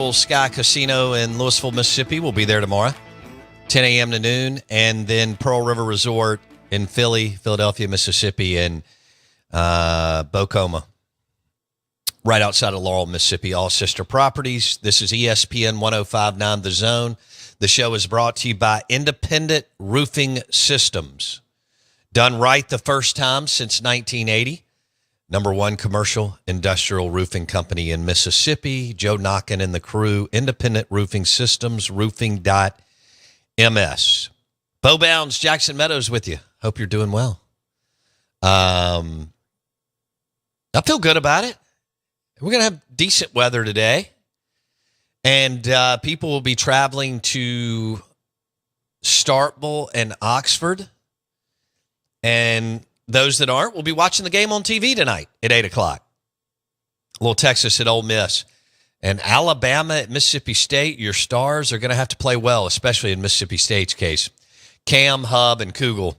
Sky Casino in Louisville, Mississippi will be there tomorrow, 10 a.m. to noon, and then Pearl River Resort in Philadelphia, Mississippi, and Bocoma, right outside of Laurel, Mississippi, all sister properties. This is ESPN 105.9 The Zone. The show is brought to you by Independent Roofing Systems. Done right the first time since 1980. Number one commercial industrial roofing company in Mississippi. Joe Knockin and the crew. Independent Roofing Systems, roofing.ms. Bo Bounds, Jackson Meadows with you. Hope you're doing well. I feel good about it. We're going to have decent weather today. And people will be traveling to Starkville and Oxford. And those that aren't will be watching the game on TV tonight at 8 o'clock. A little Texas at Ole Miss. And Alabama at Mississippi State, your Stars are going to have to play well, especially in Mississippi State's case. Cam, Hub, and Kugel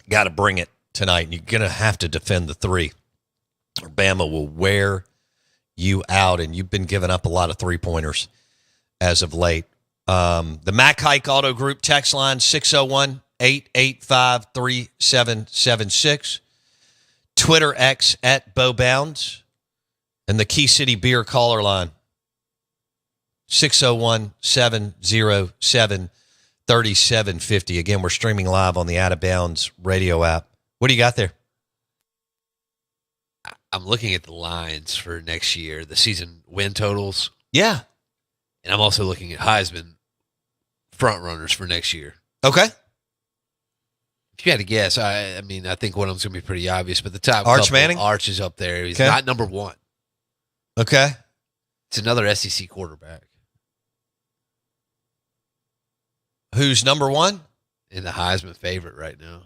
got to bring it tonight. And you're going to have to defend the three. Or Bama will wear you out, and you've been giving up a lot of three-pointers as of late. The Mac Hike Auto Group text line, 601-885-3776. Twitter X at Bo Bounds. And the Key City Beer caller line, 601-707-3750. Again, we're streaming live on the Out of Bounds radio app. What do you got there? I'm looking at the lines for next year, the season win totals. Yeah. And I'm also looking at Heisman front runners for next year. Okay. If you had to guess, I mean, I think one of them's going to be pretty obvious, but the top Arch Manning? Arch is up there. He's Okay. not number one. Okay. It's another SEC quarterback. Who's number one? And the Heisman favorite right now.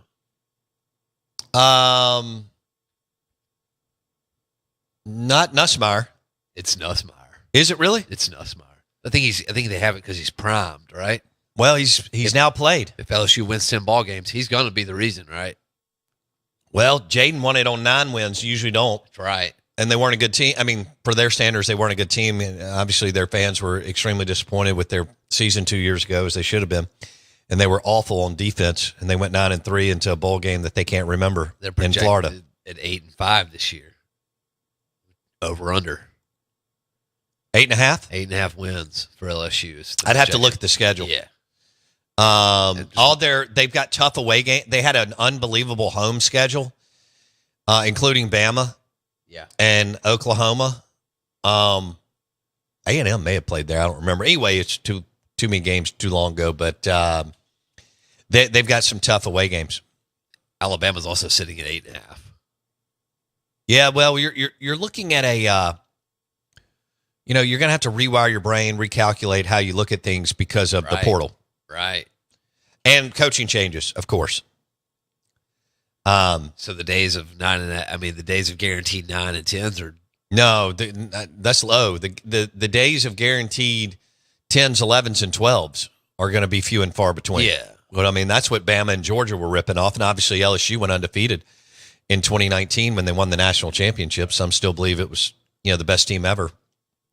Not Nussmeier. It's Nussmeier. Is it really? It's Nussmeier. I think they have it because he's primed, right? Well, he's now played. If LSU wins 10 ball games, he's going to be the reason, right? Well, Jaden won it on 9 wins. You usually don't. That's right. And they weren't a good team. I mean, for their standards, they weren't a good team. And obviously, their fans were extremely disappointed with their season 2 years ago, as they should have been. And they were awful on defense. And they went 9-3 into a bowl game that they can't remember They're in projected Florida. at 8-5 this year. Over under. 8.5? 8.5 wins for LSU. I'd have to look at the schedule. Yeah. They've got tough away games. They had an unbelievable home schedule, including Bama. Yeah. And Oklahoma. A&M may have played there. I don't remember. Anyway, it's too many games too long ago, but they've got some tough away games. Alabama's also sitting at 8.5. Yeah, well, you're looking at a you're going to have to rewire your brain, recalculate how you look at things because of the portal. Right. And coaching changes, of course. So the days of the days of guaranteed 9 and 10s are no, that's low. The days of guaranteed 10s, 11s, and 12s are going to be few and far between. Yeah. But I mean, that's what Bama and Georgia were ripping off, and obviously LSU went undefeated in 2019 when they won the national championship. Some still believe it was the best team ever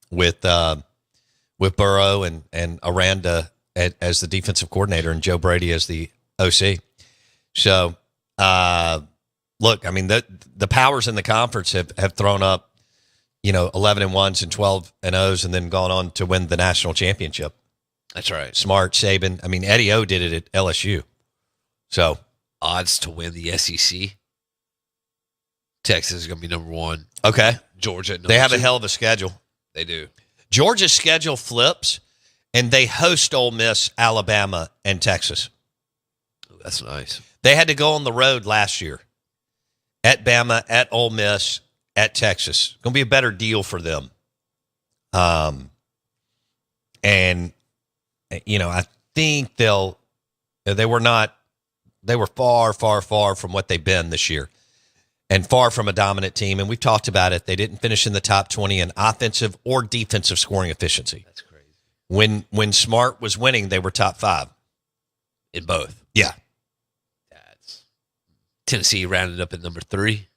with Burrow and Aranda as the defensive coordinator and Joe Brady as the OC. So. Look, I mean, the powers in the conference have thrown up, 11-1s and 12-0s and then gone on to win the national championship. That's right. Smart, Saban. I mean, Eddie O did it at LSU. So odds to win the SEC. Texas is going to be number one. Okay. Georgia. They have two. a hell of a schedule. They do. Georgia's schedule flips, and they host Ole Miss, Alabama, and Texas. Oh, that's nice. They had to go on the road last year at Bama, at Ole Miss, at Texas. Going to be a better deal for them. And I think they were far, far, far from what they've been this year and far from a dominant team. And we've talked about it. They didn't finish in the top 20 in offensive or defensive scoring efficiency. That's crazy. When Smart was winning, they were top 5. In both. Yeah. Tennessee rounded up at number 3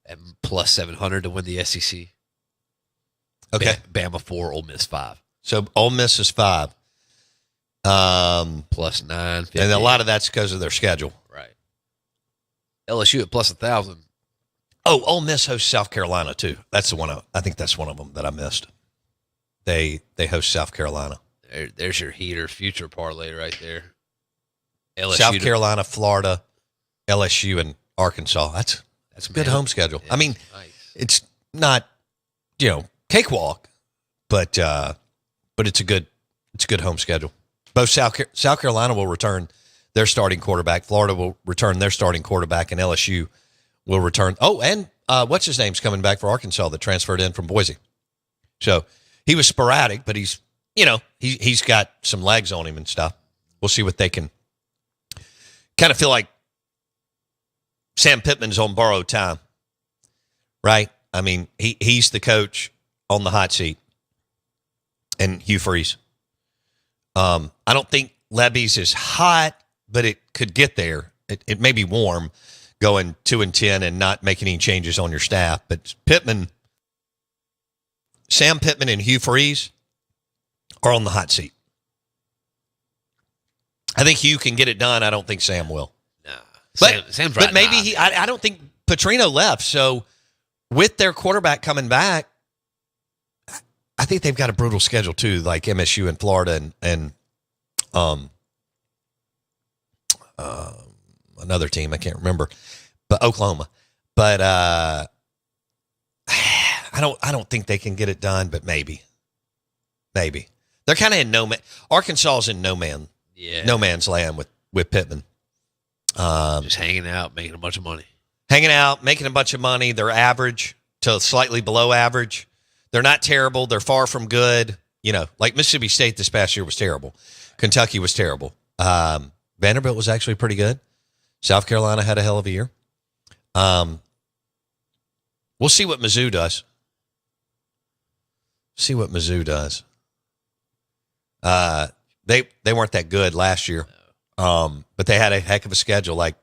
and plus 700 to win the SEC. Okay. Bama 4, Ole Miss 5. So Ole Miss is 5. Plus 950. And a lot of that's because of their schedule. Right. LSU at plus 1,000. Oh, Ole Miss hosts South Carolina too. That's the one. I think that's one of them that I missed. They host South Carolina. There's your heater future parlay right there. LSU South Carolina, Florida, LSU, and Arkansas. That's a good home schedule. Yeah, I mean, nice. it's not cakewalk, but it's a good home schedule. Both South Carolina will return their starting quarterback. Florida will return their starting quarterback, and LSU will return. Oh, and what's his name's coming back for Arkansas that transferred in from Boise. So he was sporadic, but he's got some legs on him and stuff. We'll see what they can. Kind of feel like Sam Pittman's on borrowed time, right? I mean, he's the coach on the hot seat, and Hugh Freeze. I don't think Levy's is hot, but it could get there. It may be warm going 2-10 and not making any changes on your staff. But Sam Pittman and Hugh Freeze are on the hot seat. I think Hugh can get it done. I don't think Sam will. Nah. But Sam's right. maybe I don't think Petrino left. So with their quarterback coming back, I think they've got a brutal schedule too, like MSU in Florida and another team I can't remember, but Oklahoma. But I don't think they can get it done. But maybe they're kind of in no man. Arkansas's in no man's land with Pittman. Just hanging out, making a bunch of money. They're average to slightly below average. They're not terrible. They're far from good. Like Mississippi State this past year was terrible. Kentucky was terrible. Vanderbilt was actually pretty good. South Carolina had a hell of a year. We'll see what Mizzou does. They weren't that good last year. But they had a heck of a schedule, like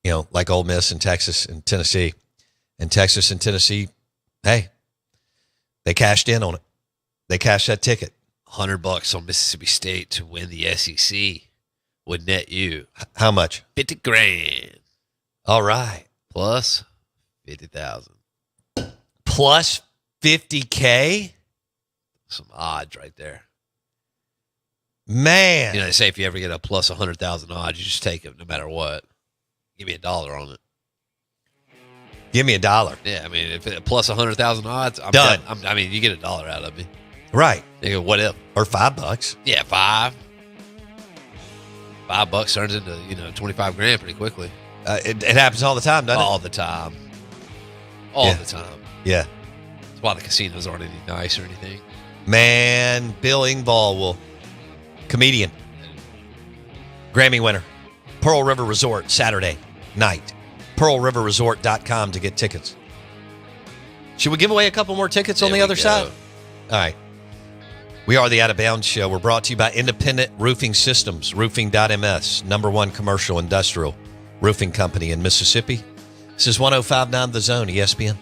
Ole Miss and Texas and Tennessee. And Texas and Tennessee, hey, they cashed in on it. They cashed that ticket. $100 on Mississippi State to win the SEC would net you how much? $50,000 All right, plus 50,000. Plus $50K. Some odds right there. Man, they say if you ever get a plus 100,000 odds, you just take it no matter what. Give me $1 on it. Give me $1. Yeah, I mean, if it plus 100,000 odds, I'm done. You get $1 out of me. Right. You go, what if? Or $5. Yeah, $5 turns into 25 grand pretty quickly. It happens all the time, doesn't it? All the time. All the time. Yeah. That's why the casinos aren't any nice or anything. Man, Bill Engvall comedian, Grammy winner, Pearl River Resort, Saturday night. PearlRiverResort.com to get tickets. Should we give away a couple more tickets on the other side? All right. We are the Out of Bounds Show. We're brought to you by Independent Roofing Systems, roofing.ms, #1 commercial industrial roofing company in Mississippi. This is 105.9 The Zone, ESPN.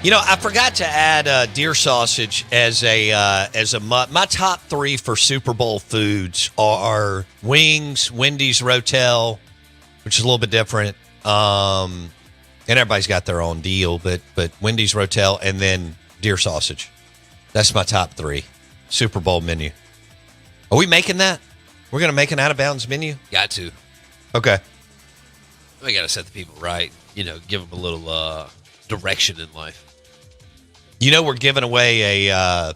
I forgot to add deer sausage as my top 3 for Super Bowl foods are wings, Wendy's Rotel, which is a little bit different. And everybody's got their own deal, but Wendy's Rotel and then deer sausage. That's my top 3 Super Bowl menu. Are we making that? We're going to make an out of bounds menu? Got to. Okay. We got to set the people right. Give them a little direction in life. We're giving away a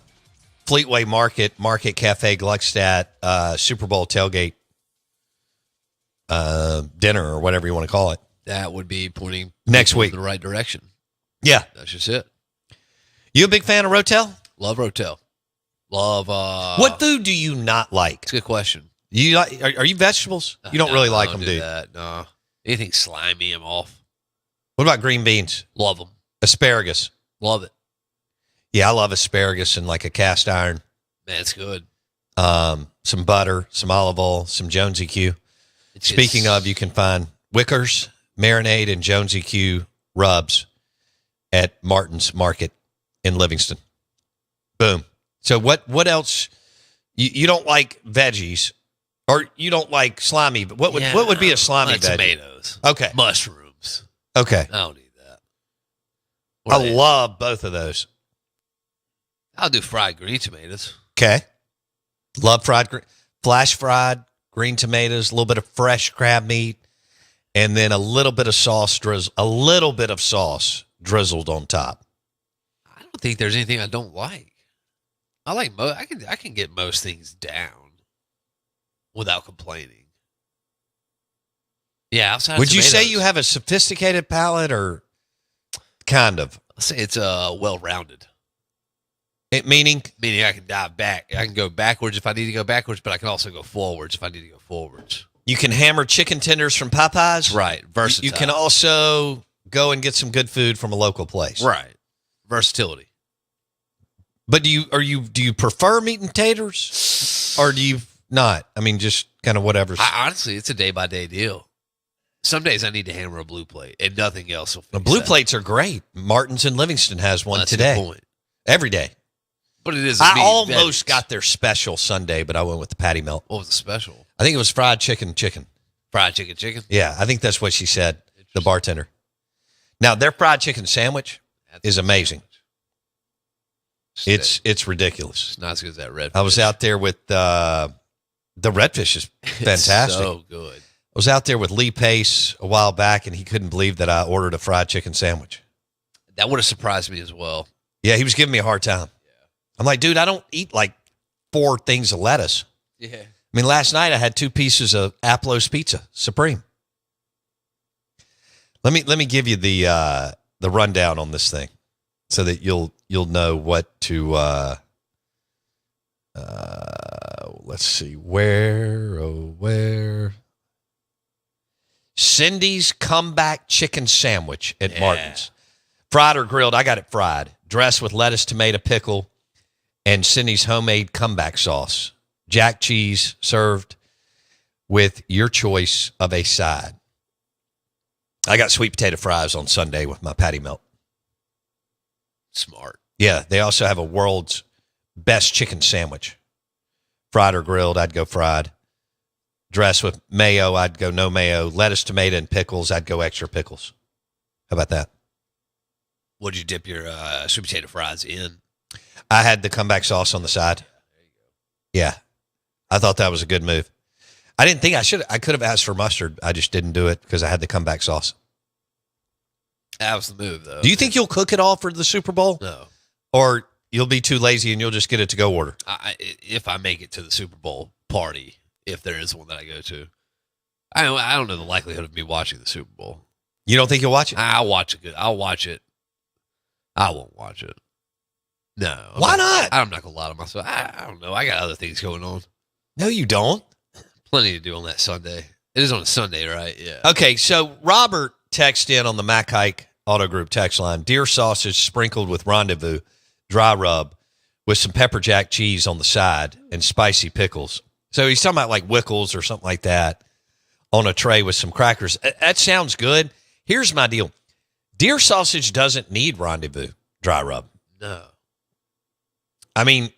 Fleetway Market Cafe Gluckstadt Super Bowl tailgate dinner or whatever you want to call it. That would be pointing next week in the right direction. Yeah. That's just it. You a big fan of Rotel? Love Rotel. Love. What food do you not like? It's a good question. You like? Are you vegetables? You don't really like them, do you? That. No. Anything slimy, I'm off. What about green beans? Love them. Asparagus? Love it. Yeah, I love asparagus in like a cast iron. Man, it's good. Some butter, some olive oil, some Jonesy Q. Speaking of, you can find Wickers, marinade, and Jonesy Q rubs at Martin's Market in Livingston. Boom. So what else? You don't like veggies, or you don't like slimy? But what would be a slimy veggie? Tomatoes. Okay. Mushrooms. Okay. I don't need that. I love both of those. I'll do fried green tomatoes. Okay. Love flash fried green tomatoes, a little bit of fresh crab meat, and then a little bit of sauce drizzled on top. I don't think there's anything I don't like. I like I can get most things down without complaining. Yeah, outside. Would you say you have a sophisticated palate, or kind of? I'll say it's well-rounded. Meaning I can dive back. I can go backwards if I need to go backwards, but I can also go forwards if I need to go forwards. You can hammer chicken tenders from Popeyes. Right. Versatile. You can also go and get some good food from a local place. Right. Versatility. But do you prefer meat and taters, or do you not? I mean, just kind of whatever. Honestly, it's a day-by-day deal. Some days I need to hammer a blue plate, and nothing else will fix the blue that. plates are great. Martin's in Livingston has one today. That's a good point. Every day. But it is. I almost got their special Sunday, but I went with the patty melt. What was the special? I think it was fried chicken. Fried chicken. Yeah, I think that's what she said, the bartender. Now, their fried chicken sandwich is amazing. It's ridiculous. It's not as good as that redfish. I was out there with the redfish is fantastic. So good. I was out there with Lee Pace a while back, and he couldn't believe that I ordered a fried chicken sandwich. That would have surprised me as well. Yeah, he was giving me a hard time. I'm like, dude, I don't eat like 4 things of lettuce. Yeah. I mean, last night I had 2 pieces of Aplo's Pizza Supreme. Let me give you the rundown on this thing, so that you'll know what to. Let's see, where. Cindy's comeback chicken sandwich at Martin's. Fried or grilled? I got it fried. Dressed with lettuce, tomato, pickle, and Cindy's homemade comeback sauce. Jack cheese served with your choice of a side. I got sweet potato fries on Sunday with my patty melt. Smart. Yeah, they also have a world's best chicken sandwich. Fried or grilled, I'd go fried. Dressed with mayo, I'd go no mayo. Lettuce, tomato, and pickles, I'd go extra pickles. How about that? What'd you dip your sweet potato fries in? I had the comeback sauce on the side. There you go. Yeah. I thought that was a good move. I didn't think I could have asked for mustard. I just didn't do it because I had the comeback sauce. That was the move, though. Do you think you'll cook it all for the Super Bowl? No. Or you'll be too lazy and you'll just get it to go order? If I make it to the Super Bowl party, if there is one that I go to, I don't know the likelihood of me watching the Super Bowl. You don't think you'll watch it? I'll watch it. I'll watch it. I won't watch it. No. Why not? I'm not going to lie to myself. I don't know. I got other things going on. No, you don't. Plenty to do on that Sunday. It is on a Sunday, right? Yeah. Okay, so Robert texted in on the Mac Hike Auto Group text line, deer sausage sprinkled with rendezvous, dry rub, with some pepper jack cheese on the side and spicy pickles. So he's talking about like Wickles or something like that on a tray with some crackers. That sounds good. Here's my deal. Deer sausage doesn't need rendezvous. dry rub? No. I mean,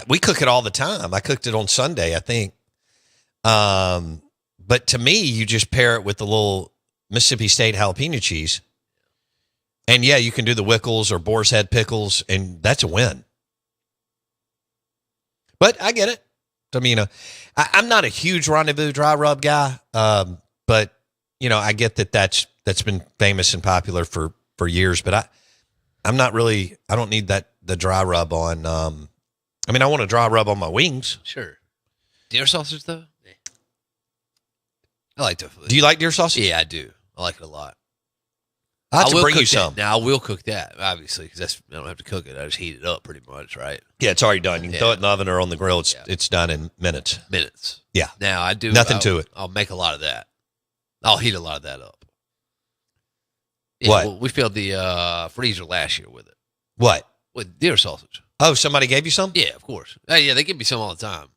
we cook it all the time. I cooked it on Sunday, I think. But to me, you just pair it with the little Mississippi State jalapeno cheese. And yeah, you can do the Wickles or Boar's Head pickles, and that's a win. But I get it. I mean, I'm not a huge Rendezvous dry rub guy, but I get that's been famous and popular for years. But I'm not really. I don't need the dry rub on. I mean, I want a dry rub on my wings. Sure. Deer sausage though. Yeah. I like tofu. Do you like deer sausage? Yeah, I do. I like it a lot. I have to will bring you cook some. that. Now I will cook that, obviously, because I don't have to cook it. I just heat it up pretty much, right? Yeah, it's already done. You can throw it in the oven or on the grill. It's done in minutes. Yeah. Now I do nothing to it. I'll make a lot of that. I'll heat a lot of that up. Yeah, what? Well, we filled the freezer last year with it. What? With deer sausage. Oh, somebody gave you some? Yeah, of course. Yeah, they give me some all the time.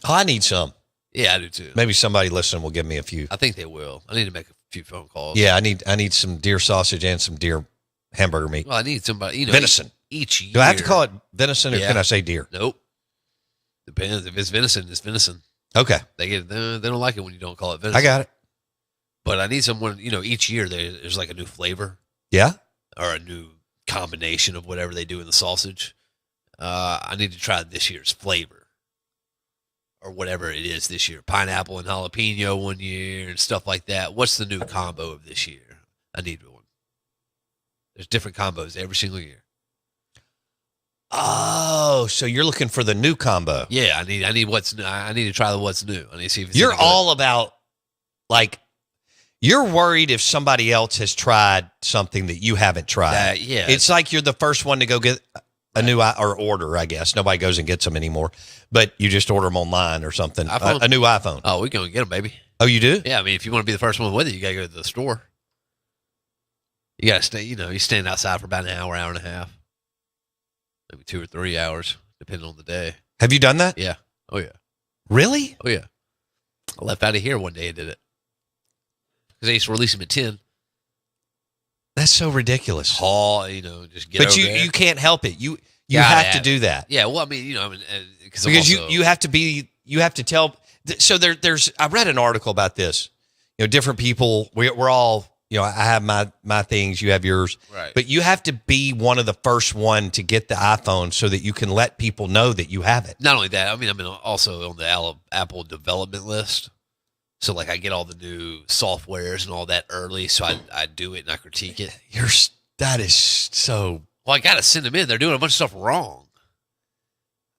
Oh, I need some. Yeah, I do too. Maybe somebody listening will give me a few. I think they will. I need to make a few phone calls. Yeah, I need some deer sausage and some deer hamburger meat. Well, I need somebody, venison. Each year. Do I have to call it venison or can I say deer? Nope. Depends. If it's venison, it's venison. Okay. They don't like it when you don't call it venison. I got it. But I need someone, each year there's like a new flavor. Yeah. Or a new combination of whatever they do in the sausage. I need to try this year's flavor. Or whatever it is this year. Pineapple and jalapeno one year and stuff like that. What's the new combo of this year? I need one. There's different combos every single year. Oh, so you're looking for the new combo? Yeah, I need what's new. I need to try what's new. I need to see if it's You're all about, like, you're worried if somebody else has tried something that you haven't tried. Yeah, it's like you're the first one to go get a new or order. I guess nobody goes and gets them anymore, but you just order them online or something. A new iPhone. Oh, we're gonna get them, baby. Oh, you do? Yeah, I mean, if you want to be the first one with it, you gotta go to the store. You gotta stay. You stand outside for about an hour, hour and a half. Maybe 2 or 3 hours, depending on the day. Have you done that? Yeah. Oh, yeah. Really? Oh, yeah. I left out of here one day and did it. Because they used to release them at 10. That's so ridiculous. Just get but over you, there. you can't help it. You have to do that. Yeah, well, I mean, because you have to tell. So there's, I read an article about this. Different people, we're all, I have my things, you have yours. Right. But you have to be one of the first one to get the iPhone so that you can let people know that you have it. Not only that, I mean, I'm also on the Apple development list. So, like, I get all the new softwares and all that early, so I do it and I critique it. That is so... Well, I got to send them in. They're doing a bunch of stuff wrong.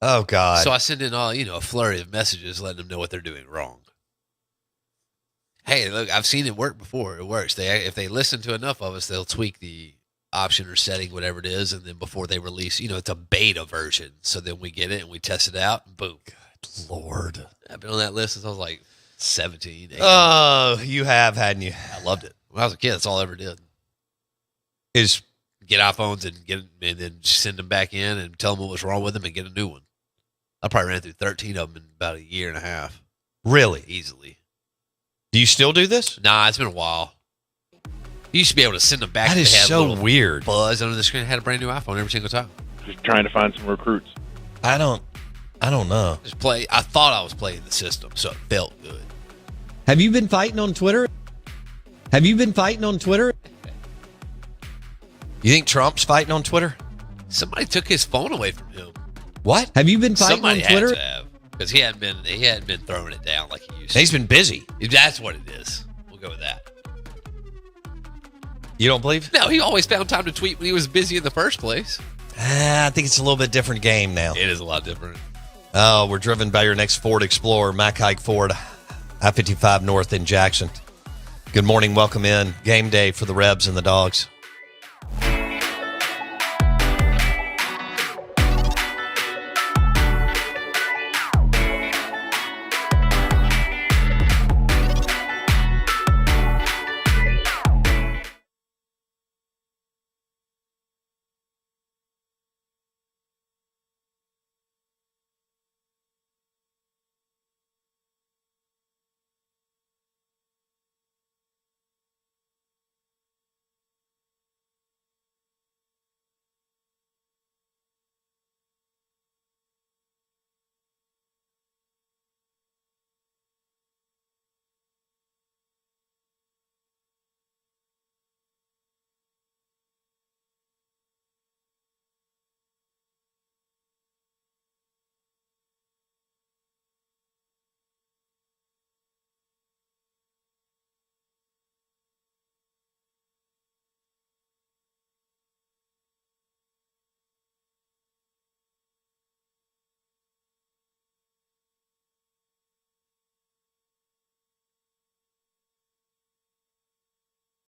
Oh, God. So I send in a flurry of messages letting them know what they're doing wrong. Hey, look, I've seen it work before. It works. If they listen to enough of us, they'll tweak the option or setting, whatever it is, and then before they release, it's a beta version. So then we get it and we test it out, and boom. Good Lord. I've been on that list since I was like 17, 18. Oh, you have, hadn't you? I loved it. When I was a kid, that's all I ever did. Is get iPhones and then send them back in and tell them what was wrong with them and get a new one. I probably ran through 13 of them in about a year and a half. Really? Easily. Do you still do this? Nah, it's been a while. You used to be able to send them back. That is so weird. Buzz under the screen. Had a brand new iPhone every single time. Just trying to find some recruits. I don't know. Just play. I thought I was playing the system, so it felt good. Have you been fighting on Twitter? You think Trump's fighting on Twitter? Somebody took his phone away from him. What? Have you been fighting on Twitter? Somebody had to have, because he hadn't been throwing it down like he used to. He's been busy. That's what it is. We'll go with that. You don't believe? No, he always found time to tweet when he was busy in the first place. I think it's a little bit different game now. It is a lot different. Oh, we're driven by your next Ford Explorer, Mack Hike Ford, I-55 North in Jackson. Good morning. Welcome in. Game day for the Rebs and the Dogs.